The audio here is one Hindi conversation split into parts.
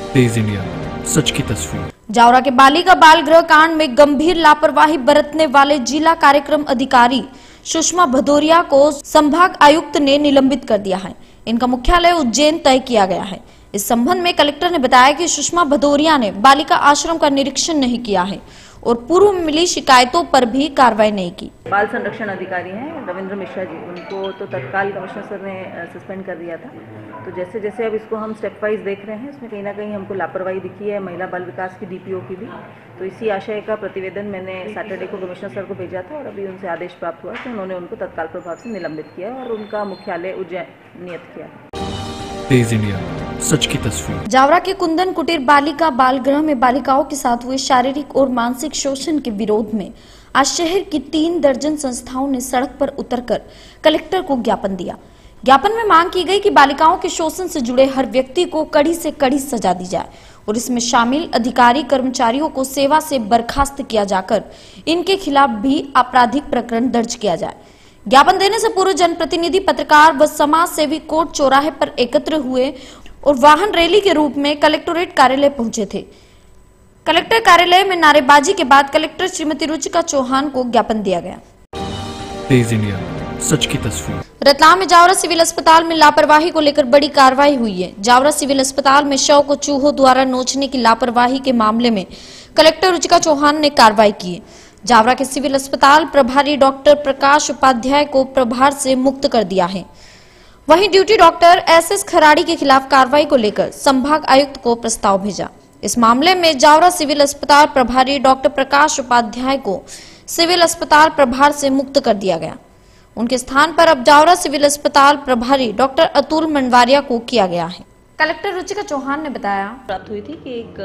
तेज इंडिया, सच की तस्वीर। जावरा के बालिका बाल गृह कांड में गंभीर लापरवाही बरतने वाले जिला कार्यक्रम अधिकारी सुषमा भदौरिया को संभाग आयुक्त ने निलंबित कर दिया है। इनका मुख्यालय उज्जैन तय किया गया है। इस संबंध में कलेक्टर ने बताया कि सुषमा भदौरिया ने बालिका आश्रम का निरीक्षण नहीं किया है और पूर्व में मिली शिकायतों पर भी कार्रवाई नहीं की। बाल संरक्षण अधिकारी हैं रविंद्र मिश्रा जी, उनको तो तत्काल कमिश्नर सर ने सस्पेंड कर दिया था। तो जैसे जैसे अब इसको हम स्टेप वाइज देख रहे हैं, इसमें कहीं ना कहीं हमको लापरवाही दिखी है महिला बाल विकास की डीपीओ की भी। तो इसी आशय का प्रतिवेदन मैंने सैटरडे को कमिश्नर सर को भेजा था और अभी उनसे आदेश प्राप्त हुआ कि उन्होंने उनको तत्काल प्रभाव से निलंबित किया और उनका मुख्यालय उज्जैन नियत किया। तेज इंडिया, सच की तस्वीर। जावरा के कुंदन कुटीर बालिका बाल गृह में बालिकाओं के साथ हुए शारीरिक और मानसिक शोषण के विरोध में आज शहर की 3 दर्जन संस्थाओं ने सड़क पर उतरकर कलेक्टर को ज्ञापन दिया। ज्ञापन में मांग की गई कि बालिकाओं के शोषण से जुड़े हर व्यक्ति को कड़ी से कड़ी सजा दी जाए और इसमें शामिल अधिकारी कर्मचारियों को सेवा से बर्खास्त किया जाकर इनके खिलाफ भी आपराधिक प्रकरण दर्ज किया जाए। ज्ञापन देने से पूर्व जनप्रतिनिधि, पत्रकार व समाज सेवी कोर्ट चौराहे पर एकत्र हुए और वाहन रैली के रूप में कलेक्टोरेट कार्यालय पहुंचे थे। कलेक्टर कार्यालय में नारेबाजी के बाद कलेक्टर श्रीमती रुचिका चौहान को ज्ञापन दिया गया। तेज इंडिया, सच की तस्वीर। रतलाम में जावरा सिविल अस्पताल में लापरवाही को लेकर बड़ी कार्रवाई हुई है। जावरा सिविल अस्पताल में शव को चूहों द्वारा नोचने की लापरवाही के मामले में कलेक्टर रुचिका चौहान ने कार्रवाई की है। जावरा के सिविल अस्पताल प्रभारी डॉक्टर प्रकाश उपाध्याय को प्रभार से मुक्त कर दिया है। वहीं ड्यूटी डॉक्टर SS खराड़ी के खिलाफ कार्रवाई को लेकर संभाग आयुक्त को प्रस्ताव भेजा। इस मामले में जावरा सिविल अस्पताल प्रभारी डॉक्टर प्रकाश उपाध्याय को सिविल अस्पताल प्रभार से मुक्त कर दिया गया। उनके स्थान पर अब जावरा सिविल अस्पताल प्रभारी डॉक्टर अतुल मंडवारिया को किया गया है। कलेक्टर रुचिका चौहान ने बताया, प्राप्त हुई थी कि एक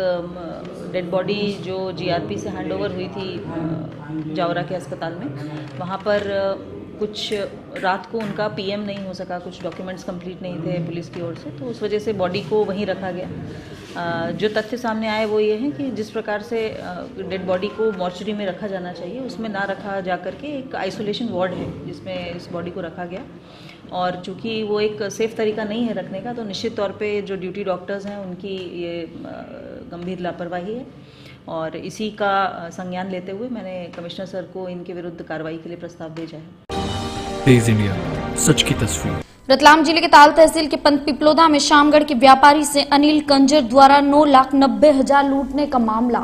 डेड बॉडी जो GRP से हैंडओवर हुई थी जावरा के अस्पताल में, वहाँ पर कुछ रात को उनका PM नहीं हो सका, कुछ डॉक्यूमेंट्स कंप्लीट नहीं थे पुलिस की ओर से, तो उस वजह से बॉडी को वहीं रखा गया। जो तथ्य सामने आए वो ये हैं कि जिस प्रकार से डेड बॉडी को मॉर्चरी में रखा जाना चाहिए उसमें ना रखा जा करके एक आइसोलेशन वार्ड है जिसमें इस बॉडी को रखा गया। और चूँकि वो एक सेफ़ तरीका नहीं है रखने का, तो निश्चित तौर पे जो ड्यूटी डॉक्टर्स हैं उनकी ये गंभीर लापरवाही है और इसी का संज्ञान लेते हुए मैंने कमिश्नर सर को इनके विरुद्ध कार्रवाई के लिए प्रस्ताव भेजा है। तेज इंडिया, सच की तस्वीर। रतलाम जिले के ताल तहसील के पंत पिपलोदा में शामगढ़ के व्यापारी से अनिल कंजर द्वारा 9,90,000 लूटने का मामला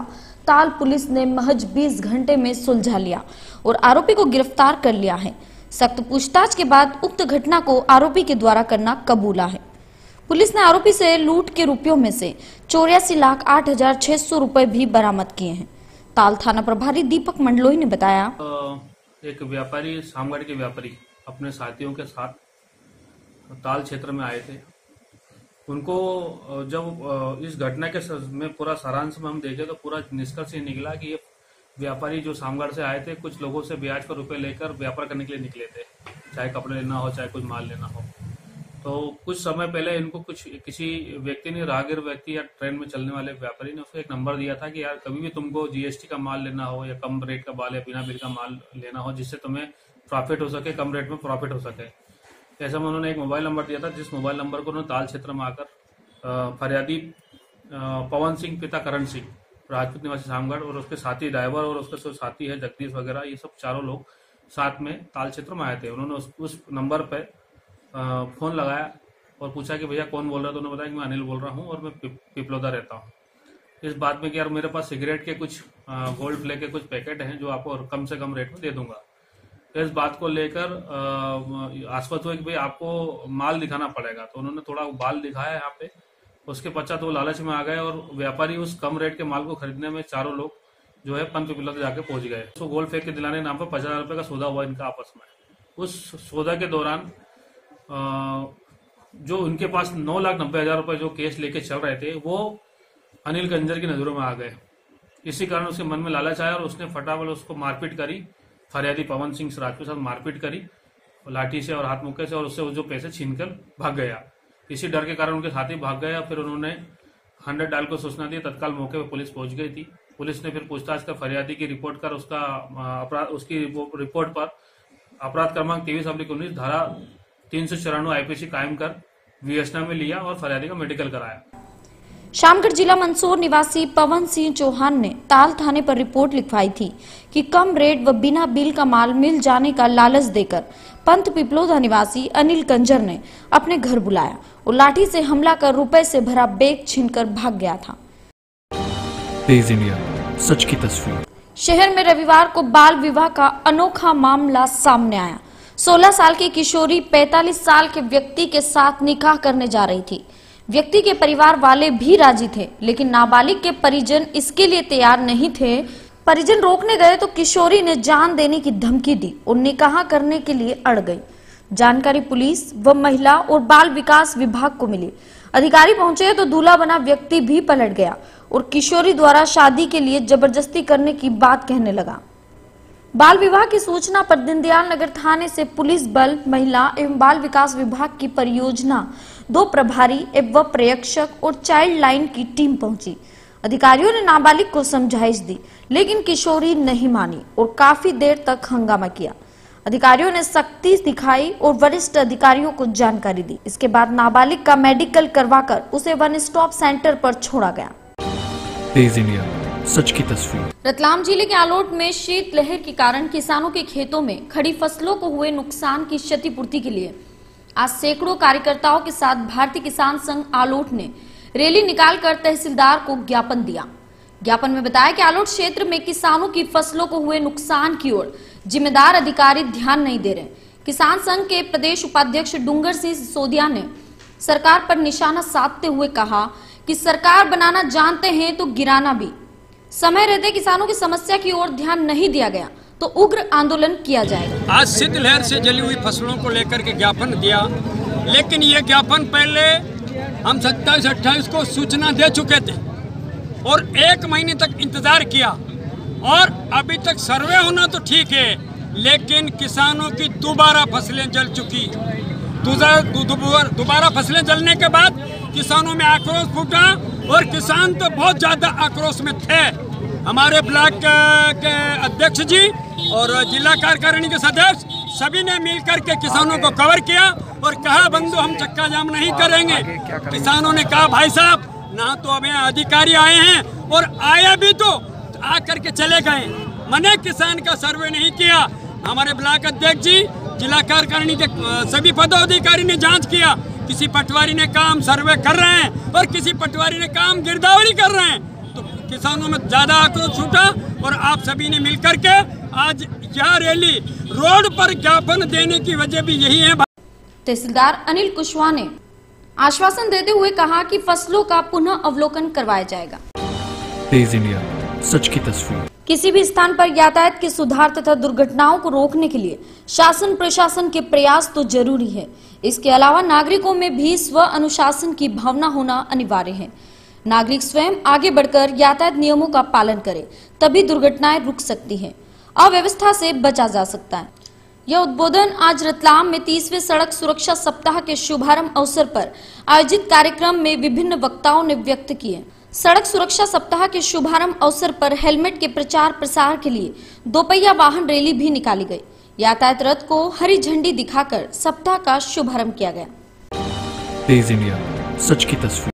ताल पुलिस ने महज 20 घंटे में सुलझा लिया और आरोपी को गिरफ्तार कर लिया है। सख्त पूछताछ के बाद उक्त घटना को आरोपी के द्वारा करना कबूला है। पुलिस ने आरोपी से लूट के रुपयों में से 84,08,600 रुपए भी बरामद किए हैं। ताल थाना प्रभारी दीपक मंडलोई ने बताया, एक व्यापारी, शामगढ़ के व्यापारी अपने साथियों के साथ ताल क्षेत्र में आए थे। उनको जब इस घटना के में पूरा सारांश में हम देखे तो पूरा निष्कर्ष ये निकला कि ये व्यापारी जो शामगढ़ से आए थे कुछ लोगों से ब्याज पर रुपए लेकर व्यापार करने के लिए निकले थे, चाहे कपड़े लेना हो चाहे कुछ माल लेना हो। तो कुछ समय पहले इनको किसी व्यक्ति ने, राहगीर व्यक्ति या ट्रेन में चलने वाले व्यापारी ने उसको एक नंबर दिया था कि यार कभी भी तुमको GST का माल लेना हो या कम रेट का माल या बिना बिल का माल लेना हो जिससे तुम्हें प्रॉफिट हो सके, कम रेट में प्रॉफिट हो सके, ऐसा में उन्होंने एक मोबाइल नंबर दिया था जिस मोबाइल नंबर को उन्होंने ताल क्षेत्र में आकर फरियादी पवन सिंह पिता करण सिंह राजपूत निवासी शामगढ़ और उसके साथी ड्राइवर और उसके जो साथी है जगदीश वगैरह, ये सब चारों लोग साथ में ताल क्षेत्र में आए थे। उन्होंने उस नंबर पे फोन लगाया और पूछा कि भैया कौन बोल रहा है, तो उन्होंने बताया कि मैं अनिल बोल रहा हूँ और मैं पिपलोदा रहता हूँ। इस बात में कि यार मेरे पास सिगरेट के कुछ गोल्ड प्ले के कुछ पैकेट हैं जो आपको कम से कम रेट में दे दूंगा। इस बात को लेकर आश्वस्त हुए कि भाई आपको माल दिखाना पड़ेगा, तो उन्होंने थोड़ा माल दिखाया यहाँ पे। उसके पश्चात वो लालच में आ गए और व्यापारी उस कम रेट के माल को खरीदने में चारों लोग जो है पंत पिपलोदा जाके पहुंच गए। तो गोल्ड फेंक के दिलाने के नाम पर 50,000 रुपए का सौदा हुआ इनका आपस में। उस सौदा के दौरान जो उनके पास 9,90,000 रुपए जो केस लेके चल रहे थे वो अनिल कंजर की नजरों में आ गए। इसी कारण उसके मन में लालच आया और उसने फटाफट उसको मारपीट करी, फरियादी पवन सिंह राजपूत के साथ मारपीट करी लाठी से और हाथ मुक्के से, और उससे वो जो पैसे छीनकर भाग गया। इसी डर के कारण उनके साथी भाग गया। फिर उन्होंने 100 डायल को सूचना दी, तत्काल मौके पर पुलिस पहुंच गई थी। पुलिस ने फिर पूछताछ कर फरियादी की रिपोर्ट कर उसकी रिपोर्ट पर अपराध क्रमांक 23/19 धारा 394 IPC कायम कर विवेचना में लिया और फरियादी का मेडिकल कराया। शामगढ़ जिला मंदसौर निवासी पवन सिंह चौहान ने ताल थाने पर रिपोर्ट लिखवाई थी कि कम रेट व बिना बिल का माल मिल जाने का लालच देकर पंत पिपलोदा निवासी अनिल कंजर ने अपने घर बुलाया और लाठी से हमला कर रुपए से भरा बैग छीनकर भाग गया था। तेज इंडिया, सच की तस्वीर। शहर में रविवार को बाल विवाह का अनोखा मामला सामने आया। 16 साल की किशोरी 45 साल के व्यक्ति के साथ निकाह करने जा रही थी। व्यक्ति के परिवार वाले भी राजी थे, लेकिन नाबालिग के परिजन इसके लिए तैयार नहीं थे। परिजन रोकने गए तो किशोरी ने जान देने की धमकी दी और निकाह करने के लिए अड़ गई। जानकारी पुलिस व महिला और बाल विकास विभाग को मिली। अधिकारी पहुंचे तो दूल्हा बना व्यक्ति भी पलट गया और किशोरी द्वारा शादी के लिए जबरदस्ती करने की बात कहने लगा। बाल विवाह की सूचना पर दीनदयाल नगर थाने से पुलिस बल, महिला एवं बाल विकास विभाग की परियोजना 2 प्रभारी एवं पर्यवेक्षक और चाइल्ड लाइन की टीम पहुंची। अधिकारियों ने नाबालिग को समझाइश दी, लेकिन किशोरी नहीं मानी और काफी देर तक हंगामा किया। अधिकारियों ने सख्ती दिखाई और वरिष्ठ अधिकारियों को जानकारी दी। इसके बाद नाबालिग का मेडिकल करवाकर उसे वन स्टॉप सेंटर पर छोड़ा गया। तेज इंडिया, सच की तस्वीर। रतलाम जिले के आलोट में शीतलहर के कारण किसानों के खेतों में खड़ी फसलों को हुए नुकसान की क्षतिपूर्ति के लिए आज सैकड़ों कार्यकर्ताओं के साथ भारतीय किसान संघ आलोट ने रैली निकालकर तहसीलदार को ज्ञापन दिया। ज्ञापन में बताया कि आलोट क्षेत्र में किसानों की फसलों को हुए नुकसान की ओर जिम्मेदार अधिकारी ध्यान नहीं दे रहे। किसान संघ के प्रदेश उपाध्यक्ष डूंगर सिंह सिसोदिया ने सरकार पर निशाना साधते हुए कहा कि सरकार बनाना जानते हैं तो गिराना भी। समय रहते किसानों की समस्या की ओर ध्यान नहीं दिया गया तो उग्र आंदोलन किया जाएगा। आज शीतलहर से जली हुई फसलों को लेकर के ज्ञापन दिया, लेकिन ये ज्ञापन पहले हम 27-28 को सूचना दे चुके थे और 1 महीने तक इंतजार किया और अभी तक सर्वे होना तो ठीक है, लेकिन किसानों की दोबारा फसलें जल चुकी। दोबारा फसलें जलने के बाद किसानों में आक्रोश फूटा और किसान तो बहुत ज्यादा आक्रोश में थे। हमारे ब्लॉक के अध्यक्ष जी और जिला कार्यकारिणी के सदस्य सभी ने मिलकर के किसानों को कवर किया और कहा बंधु हम चक्का जाम नहीं करेंगे। किसानों ने कहा भाई साहब ना तो हमें अधिकारी आए हैं और आया भी तो आकर के चले गए, मैंने किसान का सर्वे नहीं किया। हमारे ब्लॉक अध्यक्ष जी, जिला कार्यकारिणी के सभी पदाधिकारी ने जांच किया, किसी पटवारी ने काम सर्वे कर रहे हैं और किसी पटवारी ने काम गिरदावरी कर रहे हैं। तो किसानों में ज्यादा आक्रोश छूटा और आप सभी ने मिलकर के आज यह रैली रोड पर ज्ञापन देने की वजह भी यही है। तहसीलदार अनिल कुशवाहा ने आश्वासन देते हुए कहा कि फसलों का पुनः अवलोकन करवाया जाएगा। तेज इंडिया, सच की तस्वीर। किसी भी स्थान पर यातायात के सुधार तथा दुर्घटनाओं को रोकने के लिए शासन प्रशासन के प्रयास तो जरूरी है, इसके अलावा नागरिकों में भी स्व अनुशासन की भावना होना अनिवार्य है। नागरिक स्वयं आगे बढ़कर यातायात नियमों का पालन करें, तभी दुर्घटनाएं रुक सकती हैं, अव्यवस्था से बचा जा सकता है। यह उद्बोधन आज रतलाम में 30वें सड़क सुरक्षा सप्ताह के शुभारंभ अवसर पर आयोजित कार्यक्रम में विभिन्न वक्ताओं ने व्यक्त किए। सड़क सुरक्षा सप्ताह के शुभारंभ अवसर पर हेलमेट के प्रचार प्रसार के लिए 2 पहिया वाहन रैली भी निकाली गई। यातायात रथ को हरी झंडी दिखाकर सप्ताह का शुभारंभ किया गया। तेज इंडिया, सच की तस्वीर।